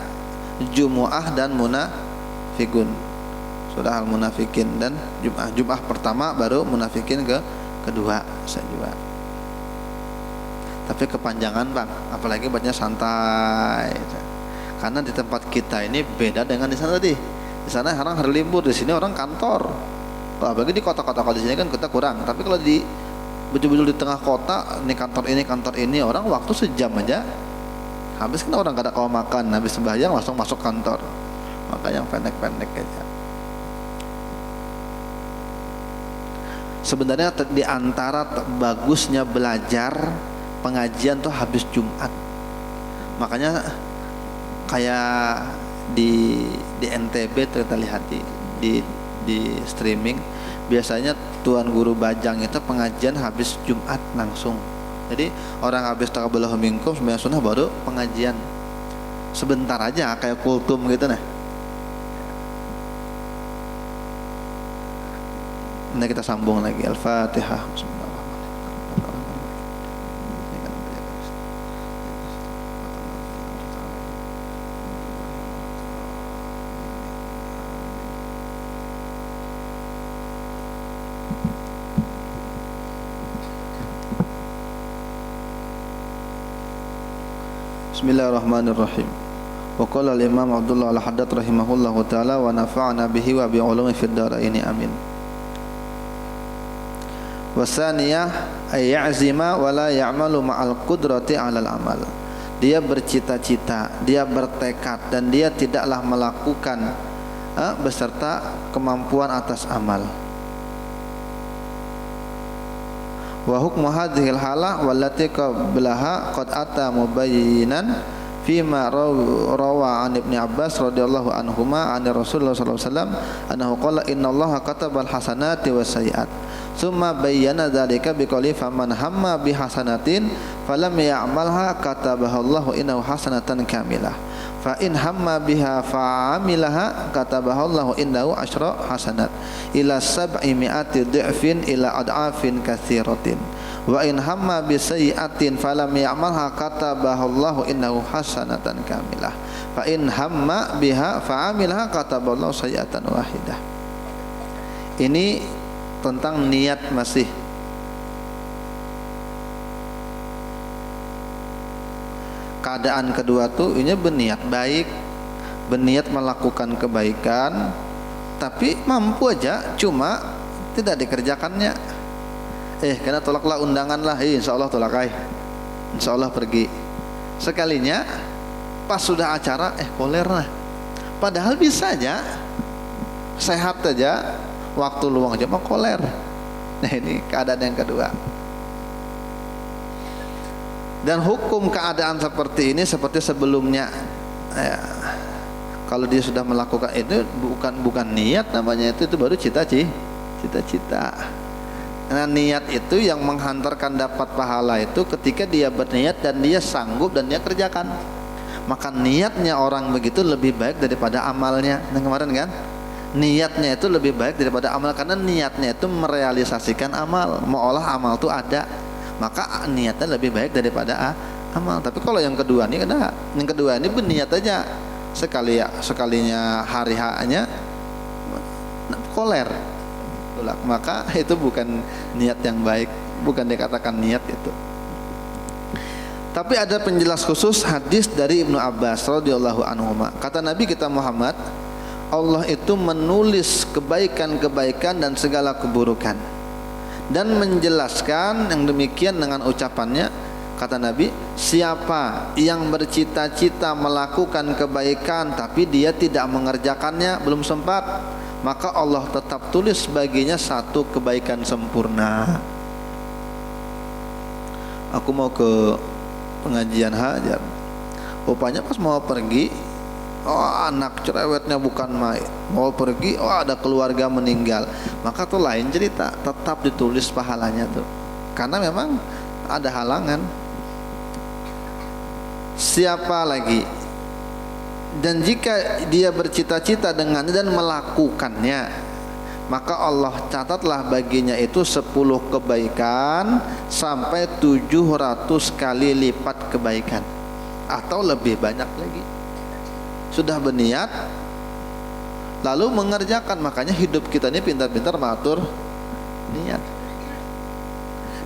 Jumu'ah dan Munafikun, surah al-Munafikin, dan Jum'ah pertama baru Munafikin kedua saja. Tapi kepanjangan bang, apalagi bacanya santai. Karena di tempat kita ini beda dengan di sana tadi. Di sana orang hari libur, di sini orang kantor. Kalau apalagi di kota-kota, kalau di sini kan kita kurang. Tapi kalau di betul-betul di tengah kota, ini kantor ini, orang waktu sejam aja habis. Kan orang kada kau makan, habis sembahyang langsung masuk kantor. Maka yang pendek-pendek aja. Sebenarnya di antara bagusnya belajar pengajian tuh habis Jumat. Makanya kayak di NTB kita lihat di streaming, biasanya Tuan Guru Bajang itu pengajian habis Jumat langsung. Jadi orang habis taqabbalallahu minkum sembahyang sunnah baru pengajian sebentar aja kayak kultum gitu nah. Nah kita sambung lagi Al-Fatihah. Bismillahirrahmanirrahim. Wa qala al-Imam Abdullah Al-Haddad rahimahullahu taala wa nafa'ana bihi wa bi ulumi fid dharain amin. Wa saniyah ay ya'zima wa la ya'malu ma'al qudrati 'alal amal. Dia bercita-cita, dia bertekad dan dia tidaklah melakukan beserta kemampuan atas amal. Wa hukmu hadhil halah wallati qablaha qad ata mubayyinan fima rawa an Ibnu Abbas radhiyallahu anhuma an Rasulullah sallallahu alaihi wasallam annahu qala innallaha katabal hasanati was sayiat thumma bayyana dzalika biqouli faman hamma bi hasanatin falam ya'malha katabahallahu innahu hasanatan kamilah fa in hamma biha fa'amilaha katabahallahu innahu asyra hasanat ila sab'i mi'ati dhi'fin ila ad'afin katsiratin wa in hamma bi sayyi'atin falam ya'malha katabahallahu innahu hasanatan kamilah fa in hamma biha fa'amilaha katabahallahu sayyi'atan wahidah. Ini tentang niat masih. Keadaan kedua tuh ini berniat baik, berniat melakukan kebaikan, tapi mampu aja cuma tidak dikerjakannya. Karena tolaklah undangan lah, insya Allah tolak insya Allah pergi. Sekalinya pas sudah acara koler lah. Padahal bisa aja, sehat aja, waktu luang aja mau koler. Nah ini keadaan yang kedua. Dan hukum keadaan seperti ini seperti sebelumnya. Kalau dia sudah melakukan itu bukan niat namanya, itu baru cita-cita. Nah niat itu yang menghantarkan dapat pahala itu ketika dia berniat dan dia sanggup dan dia kerjakan. Maka niatnya orang begitu lebih baik daripada amalnya. Nah kemarin kan niatnya itu lebih baik daripada amal, karena niatnya itu merealisasikan amal, seolah amal itu ada, maka niatnya lebih baik daripada amal. Tapi kalau yang kedua ini berniat aja sekalinya hari haknya koler, maka itu bukan niat yang baik, bukan dikatakan niat itu. Tapi ada penjelas khusus hadis dari Ibnu Abbas radhiyallahu anhu. Kata Nabi kita Muhammad, Allah itu menulis kebaikan-kebaikan dan segala keburukan, dan menjelaskan yang demikian dengan ucapannya. Kata Nabi, siapa yang bercita-cita melakukan kebaikan tapi dia tidak mengerjakannya, belum sempat, maka Allah tetap tulis baginya satu kebaikan sempurna. Aku mau ke pengajian hajar, rupanya pas mau pergi, anak cerewetnya bukan main, mau pergi, ada keluarga meninggal, maka tuh lain cerita, tetap ditulis pahalanya tuh, karena memang ada halangan. Siapa lagi? Dan jika dia bercita-cita dengannya dan melakukannya, maka Allah catatlah baginya itu 10 kebaikan sampai 700 kali lipat kebaikan, atau lebih banyak lagi. Sudah berniat lalu mengerjakan, makanya hidup kita ini pintar-pintar mengatur niat.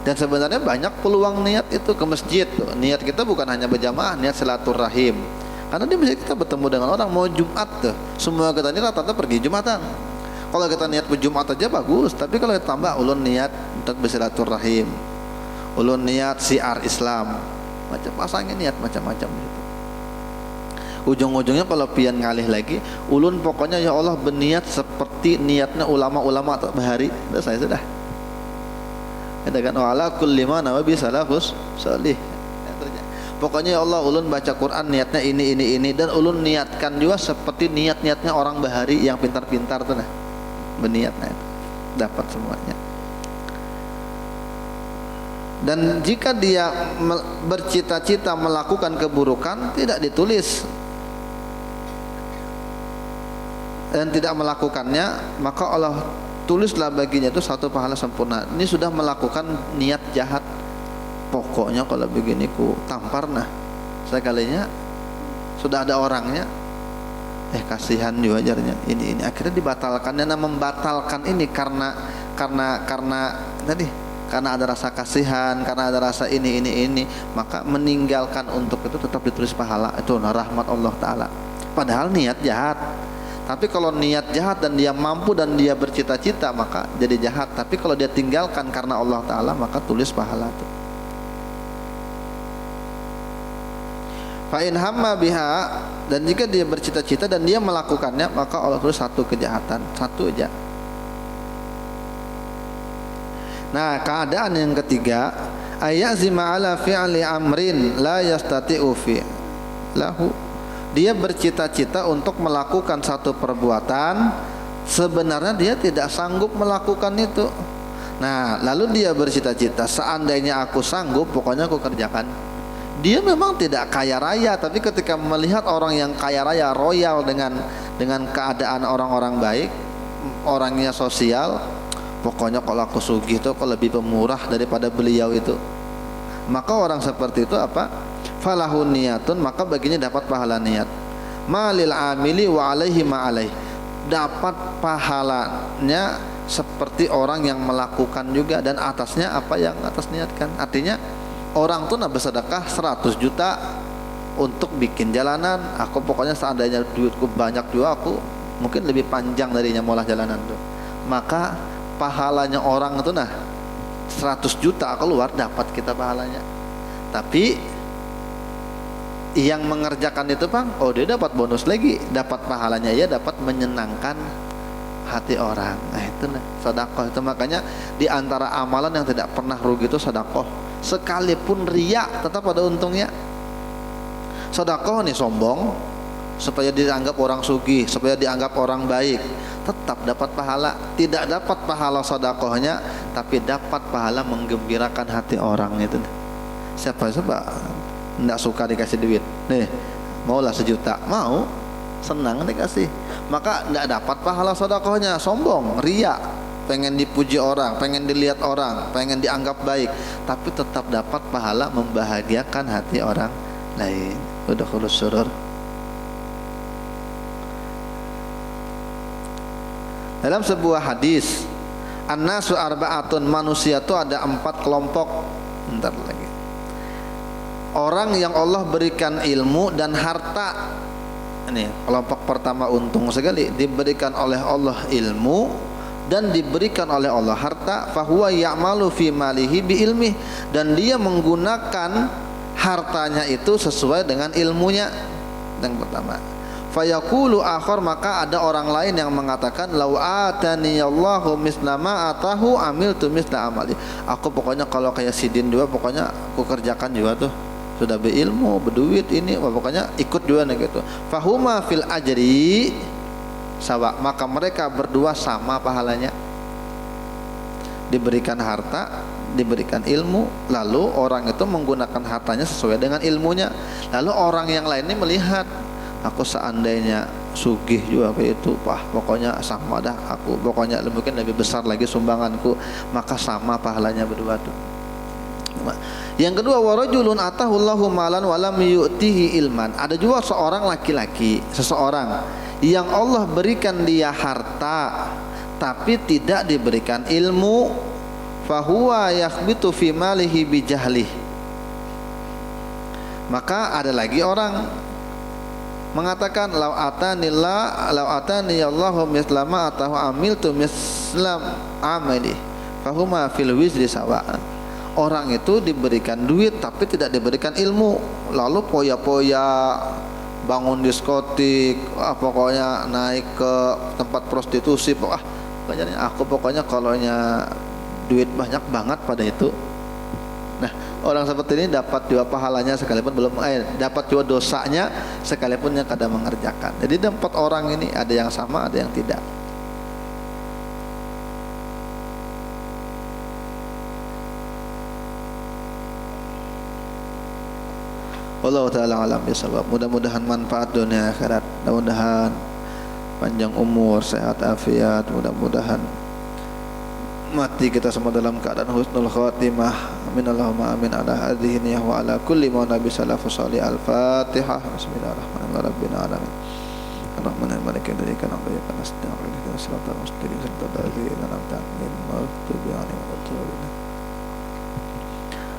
Dan sebenarnya banyak peluang niat itu ke masjid tuh. Niat kita bukan hanya berjamaah, niat silaturahim. Karena di masjid kita bertemu dengan orang. Mau Jumat tuh, semua kita ini rata-rata pergi Jumatan. Kalau kita niat berjumat aja bagus, tapi kalau kita tambah ulun niat untuk bersilaturahim, ulun niat siar Islam, macam pasangnya niat macam-macam gitu. Ujung-ujungnya kalau pian ngalih lagi, ulun pokoknya ya Allah berniat seperti niatnya ulama-ulama bahari. Udah saya sudah. Ada kan wala kulli ma nawabi salafus salih. Pokoknya ya Allah, ulun baca Quran niatnya ini, dan ulun niatkan juga seperti niatnya orang bahari yang pintar-pintar tuh nah. Berniatnya dapat semuanya. Dan jika dia bercita-cita melakukan keburukan, tidak ditulis dan tidak melakukannya, maka Allah tulislah baginya itu satu pahala sempurna. Ini sudah melakukan niat jahat. Pokoknya kalau begini ku tampar nah. Sekalinya sudah ada orangnya, kasihan juga ajarnya. Ini akhirnya dibatalkannya. Nah, membatalkan ini karena tadi karena ada rasa kasihan, karena ada rasa ini, maka meninggalkan untuk itu tetap ditulis pahala. Itu rahmat Allah Ta'ala. Padahal niat jahat. Tapi kalau niat jahat dan dia mampu dan dia bercita-cita, maka jadi jahat. Tapi kalau dia tinggalkan karena Allah Ta'ala, maka tulis pahala itu. Fa'in hamma biha, dan jika dia bercita-cita dan dia melakukannya, maka Allah tulis satu kejahatan, satu aja. Nah, keadaan yang ketiga, ayazima ala fi'li amrin la yastati'u fi lahu. Dia bercita-cita untuk melakukan satu perbuatan, sebenarnya dia tidak sanggup melakukan itu. Nah, lalu dia bercita-cita, seandainya aku sanggup, pokoknya aku kerjakan. Dia memang tidak kaya raya, tapi ketika melihat orang yang kaya raya, royal dengan keadaan orang-orang baik, orangnya sosial, pokoknya kalau aku sugih itu aku lebih pemurah daripada beliau itu. Maka orang seperti itu apa? Falahu niyatun, maka baginya dapat pahala niat. Malil amili wa alaihi ma alaih. Dapat pahalanya seperti orang yang melakukan juga, dan atasnya apa yang atas niatkan. Artinya orang tuh bersedekah 100 juta untuk bikin jalanan. Aku pokoknya seandainya duitku banyak juga, aku mungkin lebih panjang darinya molah jalanan tuh. Maka pahalanya orang itu 100 juta keluar, dapat kita pahalanya. Tapi yang mengerjakan itu Bang, dia dapat bonus lagi, dapat pahalanya, ya dapat menyenangkan hati orang. Nah itu sedekah itu. Makanya di antara amalan yang tidak pernah rugi itu sedekah. Sekalipun riya tetap ada untungnya. Sedekah nih sombong supaya dianggap orang sugih, supaya dianggap orang baik, tetap dapat pahala. Tidak dapat pahala sedekahnya, tapi dapat pahala menggembirakan hati orang itu. Siapa tidak suka dikasih duit, nih maulah 1 juta, mau senang dikasih, maka tidak dapat pahala sedekahnya. Sombong, riya, pengen dipuji orang, pengen dilihat orang, pengen dianggap baik, tapi tetap dapat pahala membahagiakan hati orang lain. Udkhulus surur. Dalam sebuah hadis, an-nasu arba'atun, manusia itu ada 4 kelompok. Bentar lagi. Orang yang Allah berikan ilmu dan harta. Ini kelompok pertama untung sekali, diberikan oleh Allah ilmu dan diberikan oleh Allah harta. Fahuwa ya'malu fi malihi bi ilmi, dan dia menggunakan hartanya itu sesuai dengan ilmunya. Yang pertama. Fayaqulu akhar, maka ada orang lain yang mengatakan, lau ataniyallahu mislama atahu amiltu misla amali. Aku pokoknya kalau kayak Sidin juga, pokoknya aku kerjakan juga tuh. Sudah berilmu, berduit ini, pokoknya ikut juga nih gitu. Fahuma fil ajri sawa, maka mereka berdua sama pahalanya. Diberikan harta, diberikan ilmu, lalu orang itu menggunakan hartanya sesuai dengan ilmunya. Lalu orang yang lainnya melihat, aku seandainya sugih juga kayak itu, pokoknya sama dah aku, pokoknya mungkin lebih besar lagi sumbanganku, maka sama pahalanya berdua tuh. Yang kedua, warajulun atahullahu malan walam yu'tihi ilman. Ada juga seorang laki-laki, seseorang yang Allah berikan dia harta tapi tidak diberikan ilmu. Fahuwa yakhbitu fi malihi bijahlih. Maka ada lagi orang mengatakan, lau ataniyallahu mislama atahu amiltu mislam amali fahuma fil wizri sawa. Orang itu diberikan duit tapi tidak diberikan ilmu, lalu poya-poya, bangun diskotik, pokoknya naik ke tempat prostitusi, aku pokoknya kalaunya duit banyak banget pada itu. Nah, orang seperti ini dapat juga pahalanya sekalipun belum dapat juga dosanya sekalipun yang kadang mengerjakan. Jadi 4 orang ini ada yang sama, ada yang tidak. Allah Ta'ala alam bisawab. Mudah-mudahan manfaat dunia akhirat, mudah-mudahan panjang umur, sehat afiat, mudah-mudahan mati kita semua dalam keadaan husnul khatimah. Amin Allahumma amin ala hadhihi niyah wa ala kulli ma nabi salafus salih. Al-Fatihah. Bismillahirrahmanirrahim. Rabbil alamin. Ar-Rahmanir Maliki dzalika na'budu wa nasta'inu ihdinas siratal mustaqim siratal ladzina an'amta 'alaihim ghairil maghdubi 'alaihim.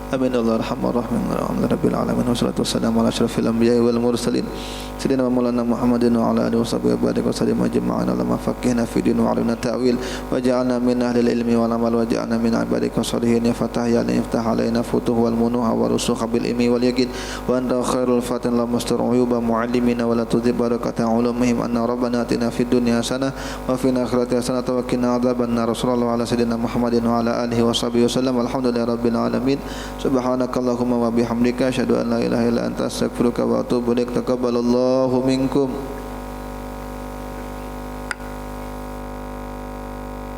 Amin Allah rahman rahim rabbil alamin wassalatu wassalamu ala asyrafil anbiya'i wal mursalin sayyidina maulana Muhammadin wa ala alihi washabihi wa barik wa sallim ajma'in lama faqihna fi din wa 'alimna ta'wil wa ja'alna min ahli ilmi wal amal wa ja'alna min ibadika salihin ya fatah ya iftah alaina futuh wal munuha wa rusukh bil ilmi wal yaqin wa anta khairul fatin la mustar uyuba muallimina wa la tudhib barakata ulumihim anna rabbana atina fid dunya hasanah wa fil akhirati hasanah wa qina adzaban nar. Sallallahu ala sayyidina Muhammadin wa ala alihi washabihi wasallam. Alhamdulillahi rabbil alamin. Subhanakallahumma wa bihamdika asyhadu an la ilaha illa anta astaghfiruka wa atubu ilaik. Taqabbalallahu minkum.